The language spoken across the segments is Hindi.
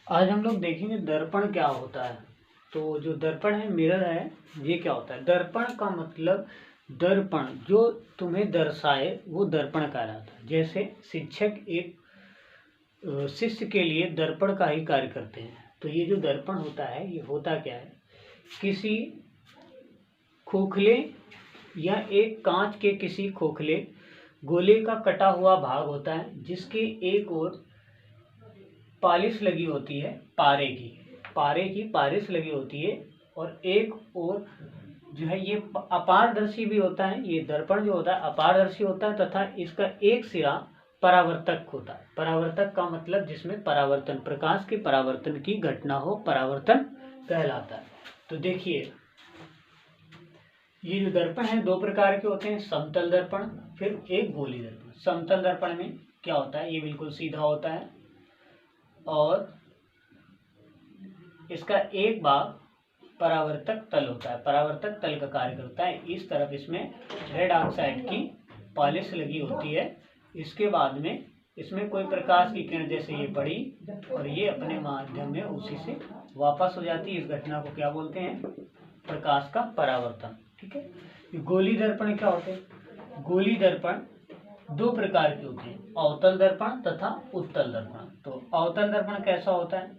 आज हम लोग देखेंगे दर्पण क्या होता है। तो जो दर्पण है, मिरर है, ये क्या होता है। दर्पण का मतलब दर्पण जो तुम्हें दर्शाए वो दर्पण कहलाता है। जैसे शिक्षक एक शिष्य के लिए दर्पण का ही कार्य करते हैं। तो ये जो दर्पण होता है ये होता क्या है, किसी खोखले या एक कांच के किसी खोखले गोले का कटा हुआ भाग होता है जिसके एक ओर पालिश लगी होती है, पारे की पालिश लगी होती है, और एक और जो है ये अपारदर्शी भी होता है। ये दर्पण जो होता है अपारदर्शी होता है तथा इसका एक सिरा परावर्तक होता है। परावर्तक का मतलब जिसमें परावर्तन, प्रकाश के परावर्तन की घटना हो, परावर्तन कहलाता है। तो देखिए ये जो दर्पण है दो प्रकार के होते हैं, समतल दर्पण फिर एक गोली दर्पण। समतल दर्पण में क्या होता है, ये बिल्कुल सीधा होता है और इसका एक भाग परावर्तक तल होता है, परावर्तक तल का कार्य करता है। इस तरफ इसमें रेड ऑक्साइड की पॉलिश लगी होती है। इसके बाद में इसमें कोई प्रकाश की किरण जैसे ये पड़ी और ये अपने माध्यम में उसी से वापस हो जाती है। इस घटना को क्या बोलते हैं, प्रकाश का परावर्तन। ठीक है। गोली दर्पण क्या होते हैं, गोली दर्पण दो प्रकार के होते हैं, अवतल दर्पण तथा उत्तल दर्पण। तो अवतल दर्पण कैसा होता है,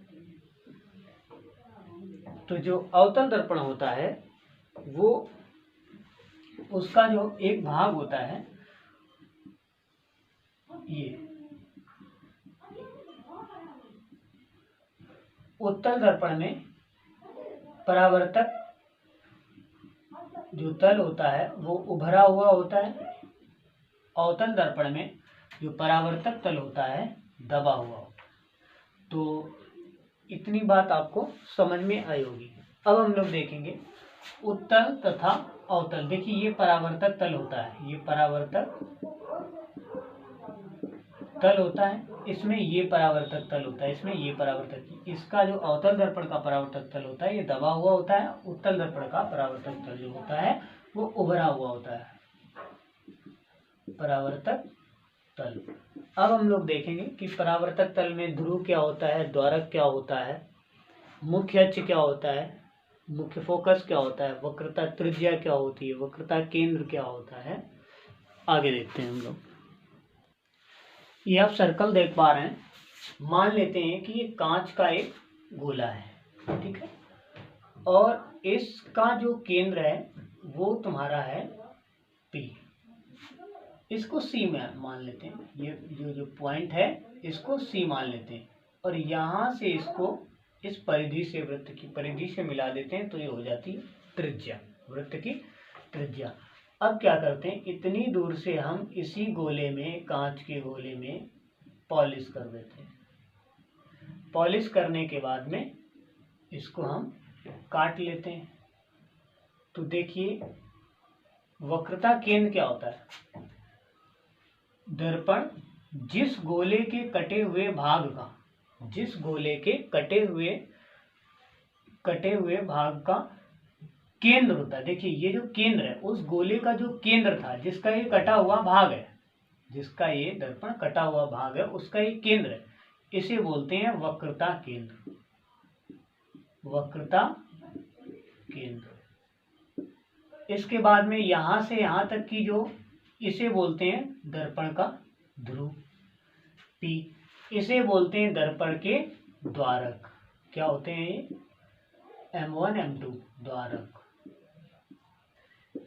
तो जो अवतल दर्पण होता है वो उसका जो एक भाग होता है ये, उत्तल दर्पण में परावर्तक जो तल होता है वो उभरा हुआ होता है। अवतल दर्पण में जो परावर्तक तल होता है दबा हुआ होता है। तो इतनी बात आपको समझ में आई होगी। अब हम लोग देखेंगे उत्तल तथा अवतल। देखिए ये परावर्तक तल होता है, ये परावर्तक तल होता है, इसमें ये परावर्तक तल होता है, इसमें ये परावर्तक। इसका जो अवतल दर्पण का परावर्तक तल होता है ये दबा हुआ होता है, उत्तल दर्पण का परावर्तक तल जो होता है वो उभरा हुआ होता है, परावर्तक तल। अब हम लोग देखेंगे कि परावर्तक तल में ध्रुव क्या होता है, द्वारक क्या होता है, मुख्य अक्ष क्या होता है, मुख्य फोकस क्या होता है, वक्रता त्रिज्या क्या होती है, वक्रता केंद्र क्या होता है। आगे देखते हैं हम लोग। ये आप सर्कल देख पा रहे हैं। मान लेते हैं कि ये कांच का एक गोला है, ठीक है, और इसका जो केंद्र है वो तुम्हारा है P। इसको C में मान लेते हैं, ये जो पॉइंट है इसको C मान लेते हैं, और यहाँ से इसको इस परिधि से, वृत्त की परिधि से मिला देते हैं, तो ये हो जाती है त्रिज्या, वृत्त की त्रिज्या। अब क्या करते हैं, इतनी दूर से हम इसी गोले में, कांच के गोले में पॉलिश कर देते हैं। पॉलिश करने के बाद में इसको हम काट लेते हैं। तो देखिए वक्रता केंद्र क्या होता है, दर्पण जिस गोले के कटे हुए भाग का, जिस गोले के कटे हुए भाग का केंद्र होता है। देखिए ये जो केंद्र है, उस गोले का जो केंद्र था, जिसका ये कटा हुआ भाग है, जिसका ये दर्पण कटा हुआ भाग है, उसका ये केंद्र है, इसे बोलते हैं वक्रता केंद्र, वक्रता केंद्र। इसके बाद में यहां से यहां तक की जो, इसे बोलते हैं दर्पण का ध्रुव P। इसे बोलते हैं दर्पण के द्वारक। क्या होते हैं ये, M1 M2 द्वारक।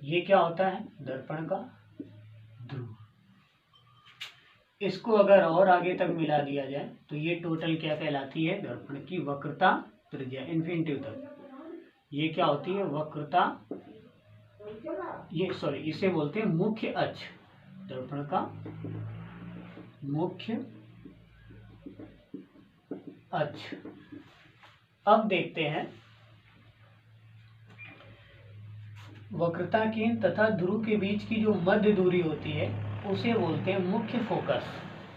ये क्या होता है, दर्पण का ध्रुव। इसको अगर और आगे तक मिला दिया जाए तो ये टोटल क्या कहलाती है, दर्पण की वक्रता त्रिज्या, इन्फिनिटिव तक। ये क्या होती है, वक्रता, ये सॉरी इसे बोलते हैं मुख्य अक्ष, दर्पण का मुख्य अक्ष। अब देखते हैं वक्रता केंद्र तथा ध्रुव के बीच की जो मध्य दूरी होती है उसे बोलते हैं मुख्य फोकस।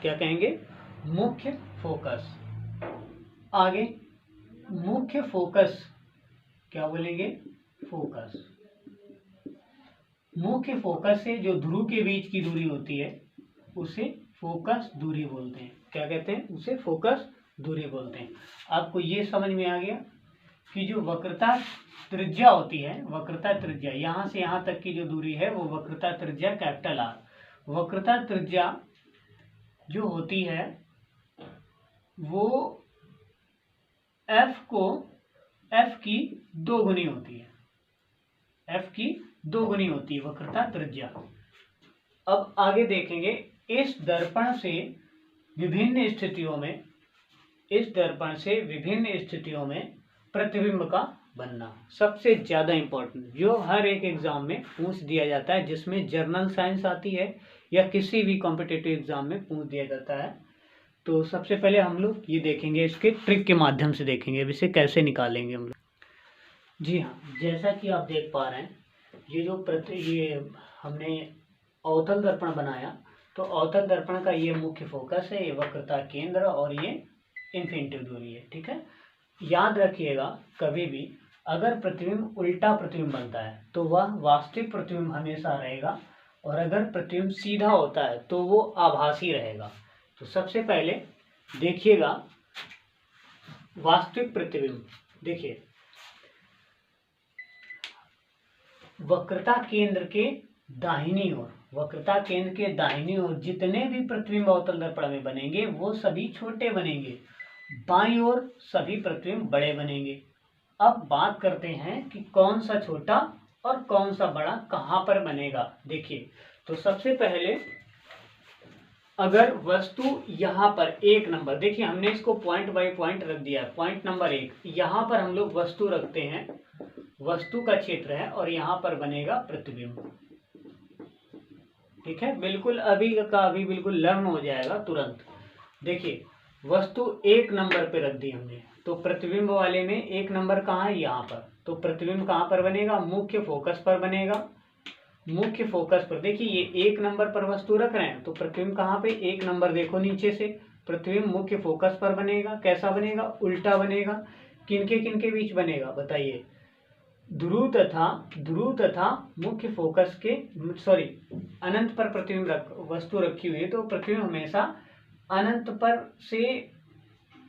क्या कहेंगे, मुख्य फोकस। आगे मुख्य फोकस क्या बोलेंगे, फोकस। मुख्य फोकस से जो ध्रुव के बीच की दूरी होती है उसे फोकस दूरी बोलते हैं। क्या कहते हैं, उसे फोकस दूरी बोलते हैं। आपको ये समझ में आ गया कि जो वक्रता त्रिज्या होती है, वक्रता त्रिज्या यहाँ से यहाँ तक की जो दूरी है वो वक्रता त्रिज्या कैपिटल आर। वक्रता त्रिज्या जो होती है वो एफ की 2 गुनी होती है, एफ की 2 गुनी होती है वक्रता त्रिज्या। अब आगे देखेंगे इस दर्पण से विभिन्न स्थितियों में प्रतिबिंब का बनना सबसे ज्यादा इंपॉर्टेंट, जो हर एक एग्जाम में पूछ दिया जाता है, जिसमें जर्नल साइंस आती है या किसी भी कॉम्पिटिटिव एग्जाम में पूछ दिया जाता है। तो सबसे पहले हम लोग ये देखेंगे, इसके ट्रिक के माध्यम से देखेंगे अब इसे कैसे निकालेंगे हम लोग। जी हाँ, जैसा कि आप देख पा रहे हैं ये हमने अवतल दर्पण बनाया, तो अवतल दर्पण का ये मुख्य फोकस है, ये वक्रता केंद्र और ये इन्फिनिटी दूरी है। ठीक है, याद रखिएगा कभी भी अगर प्रतिबिंब उल्टा प्रतिबिंब बनता है तो वह वास्तविक प्रतिबिंब हमेशा रहेगा, और अगर प्रतिबिंब सीधा होता है तो वो आभासी रहेगा। तो सबसे पहले देखिएगा वास्तविक प्रतिबिंब, देखिए वक्रता केंद्र के दाहिनी ओर जितने भी प्रतिबिंब अवतल दर्पण में बनेंगे वो सभी छोटे बनेंगे, बाईं ओर सभी प्रतिबिंब बड़े बनेंगे। अब बात करते हैं कि कौन सा छोटा और कौन सा बड़ा कहाँ पर बनेगा। देखिए, तो सबसे पहले अगर वस्तु यहाँ पर 1 नंबर, देखिए हमने इसको पॉइंट बाय पॉइंट रख दिया है। पॉइंट नंबर 1, यहाँ पर हम लोग वस्तु रखते हैं, वस्तु का क्षेत्र है और यहाँ पर बनेगा प्रतिबिंब। ठीक है, बिल्कुल अभी का अभी बिल्कुल लर्न हो जाएगा तुरंत। देखिए वस्तु 1 नंबर पे रख दी हमने, तो प्रतिबिंब वाले में 1 नंबर कहाँ है, यहाँ पर। तो प्रतिबिंब कहाँ पर बनेगा, मुख्य फोकस पर बनेगा। मुख्य फोकस पर देखिए ये 1 नंबर पर वस्तु रख रहे हैं, तो प्रतिबिंब कहाँ पे 1 नंबर, देखो नीचे से प्रतिबिंब मुख्य फोकस पर बनेगा। कैसा बनेगा, उल्टा बनेगा। किनके बीच बनेगा बताइए, ध्रुव तथा मुख्य फोकस के अनंत पर प्रतिबिंब वस्तु रखी हुई है, तो प्रतिबिंब हमेशा अनंत पर से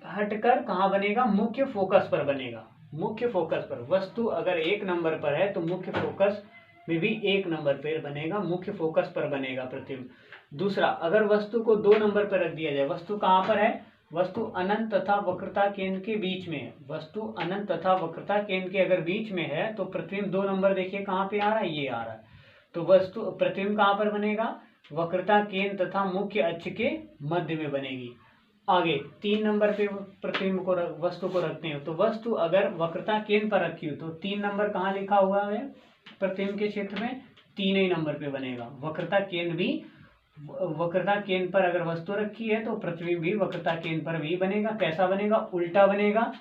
हटकर कहाँ बनेगा, मुख्य फोकस पर बनेगा। मुख्य फोकस पर वस्तु अगर 1 नंबर पर है तो मुख्य फोकस में भी 1 नंबर पर बनेगा, मुख्य फोकस पर बनेगा प्रतिबिंब। दूसरा, अगर वस्तु को 2 नंबर पर रख दिया जाए, वस्तु कहाँ पर है, वस्तु अनंत तथा वक्रता केंद्र के बीच में है। वस्तु अनंत तथा वक्रता केंद्र के अगर बीच में है तो प्रतिबिंब 2 नंबर देखिए कहाँ पे आ रहा है, ये आ रहा है। तो वस्तु प्रतिबिंब कहाँ पर बनेगा, वक्रता केंद्र तथा मुख्य अक्ष के मध्य में बनेगी। आगे 3 नंबर पे प्रतिबिंब को वस्तु को रखते हैं, तो वस्तु अगर वक्रता केंद्र पर रखी हो तो 3 नंबर कहाँ लिखा हुआ है, प्रतिबिंब के क्षेत्र में 3 ही नंबर पे बनेगा। वक्रता केंद्र पर अगर वस्तु रखी है तो प्रतिबिंब भी वक्रता केंद्र पर भी बनेगा। कैसा बनेगा, उल्टा बनेगा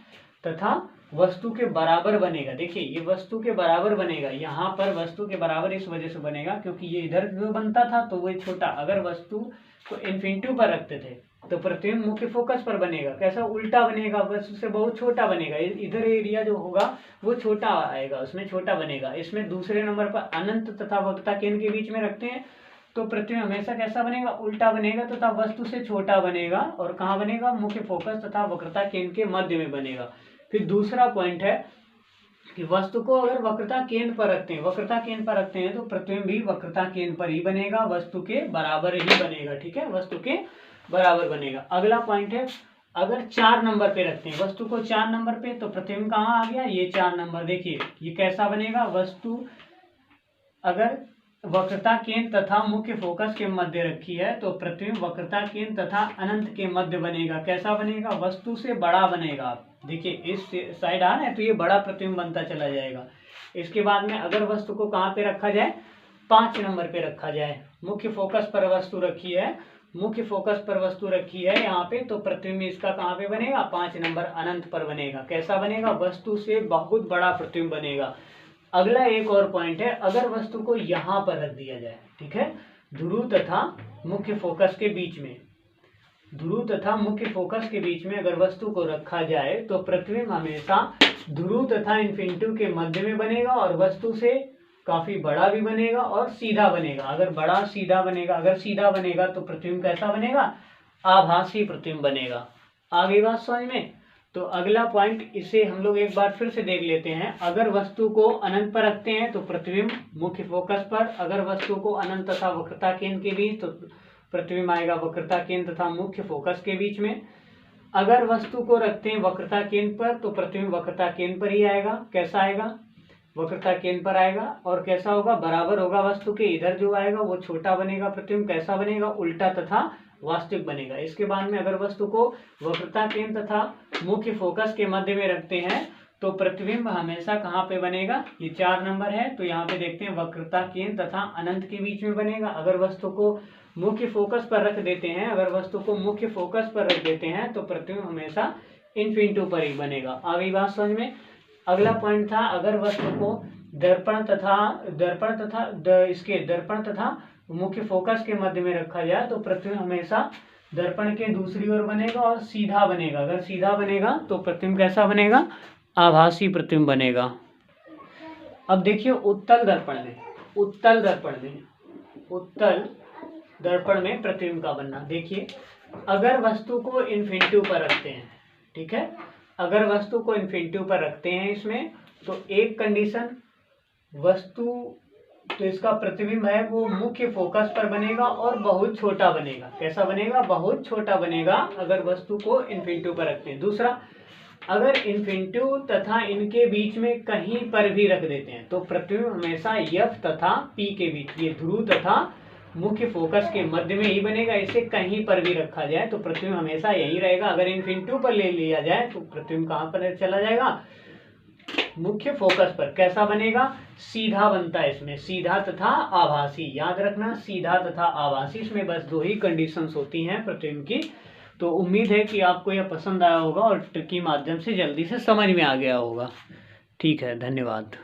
तथा वस्तु के बराबर बनेगा। देखिए ये वस्तु के बराबर बनेगा, यहाँ पर वस्तु के बराबर इस वजह से बनेगा क्योंकि ये इधर जो बनता था तो वो छोटा, अगर वस्तु को इन्फिनिटी पर रखते थे तो प्रतिबिंब मुख्य फोकस पर बनेगा। कैसा, उल्टा बनेगा, वस्तु से बहुत छोटा बनेगा। इधर एरिया जो होगा वो छोटा आएगा, उसमें छोटा बनेगा। इसमें दूसरे नंबर पर अनंत तथा वक्रता केंद्र के बीच में रखते हैं तो प्रतिबिंब हमेशा कैसा बनेगा, उल्टा बनेगा तथा वस्तु से छोटा बनेगा। और कहाँ बनेगा, मुख्य फोकस तथा वक्रता केंद्र के मध्य में बनेगा। फिर दूसरा पॉइंट है कि वस्तु को अगर वक्रता केंद्र पर रखते हैं, तो प्रतिबिंब भी वक्रता केंद्र पर ही बनेगा, वस्तु के बराबर ही बनेगा। ठीक है, वस्तु के बराबर बनेगा। अगला पॉइंट है, अगर 4 नंबर पे रखते हैं वस्तु को 4 नंबर पे, तो प्रतिबिंब कहाँ आ गया, ये 4 नंबर। देखिए ये कैसा बनेगा, वस्तु अगर वक्रता केंद्र तथा मुख्य फोकस के मध्य रखी है तो प्रतिबिंब वक्रता केंद्र तथा अनंत के मध्य बनेगा। कैसा बनेगा, वस्तु से बड़ा बनेगा। देखिए इस साइड आ रहा है तो ये बड़ा प्रतिबिंब बनता चला जाएगा। इसके बाद में अगर वस्तु को कहाँ पे रखा जाए, 5 नंबर पे रखा जाए, मुख्य फोकस पर वस्तु रखी है यहाँ पे, तो प्रतिबिंब इसका कहाँ पे बनेगा, 5 नंबर अनंत पर बनेगा। कैसा बनेगा, वस्तु से बहुत बड़ा प्रतिबिंब बनेगा। अगला एक और पॉइंट है, अगर वस्तु को यहाँ पर रख दिया जाए, ठीक है, ध्रुव तथा मुख्य फोकस के बीच में अगर वस्तु को रखा जाए तो प्रतिबिंब हमेशा ध्रुव तथा इन्फिनिटी के मध्य में बनेगा और वस्तु से काफी बड़ा भी बनेगा और सीधा बनेगा। अगर सीधा बनेगा तो प्रतिबिंब कैसा बनेगा, आभासी प्रतिबिंब बनेगा। आ गई बात समझ में। तो अगला पॉइंट, इसे हम लोग एक बार फिर से देख लेते हैं। अगर वस्तु को अनंत पर रखते हैं तो प्रतिबिंब मुख्य फोकस पर, अगर वस्तु को अनंत तथा वक्रता केंद्र के बीच तो प्रतिबिंब आएगा वक्रता केंद्र तथा मुख्य फोकस के बीच में। अगर वस्तु को रखते हैं वक्रता केंद्र पर तो प्रतिबिंब वक्रता केंद्र पर ही आएगा। कैसा आएगा? वक्रता केंद्र पर आएगा। और कैसा होगा? बराबर होगा वस्तु के। इधर जो आएगा वो छोटा बनेगा प्रतिबिंब। कैसा बनेगा? उल्टा तथा वास्तविक बनेगा। इसके बाद में अगर वस्तु को वक्रता केंद्र तथा मुख्य फोकस के मध्य में रखते हैं तो प्रतिबिंब हमेशा कहाँ पे बनेगा? ये 4 नंबर है, तो यहाँ पे देखते हैं वक्रता केंद्र तथा अनंत के बीच में बनेगा। अगर वस्तु को मुख्य फोकस पर रख देते हैं, अगर वस्तु को मुख्य फोकस पर रख देते हैं तो प्रतिबिंब हमेशा इन्फिनिटी पर ही बनेगा। आ गई बात समझ में। अगला पॉइंट था, अगर वस्तु को दर्पण तथा मुख्य फोकस के मध्य में रखा जाए तो प्रतिबिंब हमेशा दर्पण के दूसरी ओर बनेगा और सीधा बनेगा। अगर सीधा बनेगा तो प्रतिबिंब कैसा बनेगा? आभासी प्रतिबिंब बनेगा। अब देखिए उत्तल दर्पण में प्रतिबिंब का बनना। देखिए अगर वस्तु को इन्फिनिटी पर रखते हैं, ठीक है, अगर वस्तु को इन्फिनिटी पर रखते हैं इसमें, तो एक कंडीशन वस्तु तो इसका प्रतिबिंब है वो मुख्य फोकस पर बनेगा और बहुत छोटा बनेगा। कैसा बनेगा? बहुत छोटा बनेगा अगर वस्तु को इन्फिनिटी पर रखते हैं। दूसरा, अगर इन्फिनिटी तथा इनके बीच में कहीं पर भी रख देते हैं तो प्रतिबिंब हमेशा F तथा P के बीच, ये ध्रुव तथा मुख्य फोकस के मध्य में ही बनेगा। इसे कहीं पर भी रखा जाए तो प्रतिबिंब हमेशा यही रहेगा। अगर इन्फिनिटी पर ले लिया जाए तो प्रतिबिंब कहाँ पर चला जाएगा? मुख्य फोकस पर। कैसा बनेगा? सीधा बनता है इसमें, सीधा तथा आभासी। याद रखना, सीधा तथा आभासी, इसमें बस 2 ही कंडीशंस होती हैं प्रतिबिंब की। तो उम्मीद है कि आपको यह पसंद आया होगा और ट्रिक के माध्यम से जल्दी से समझ में आ गया होगा। ठीक है, धन्यवाद।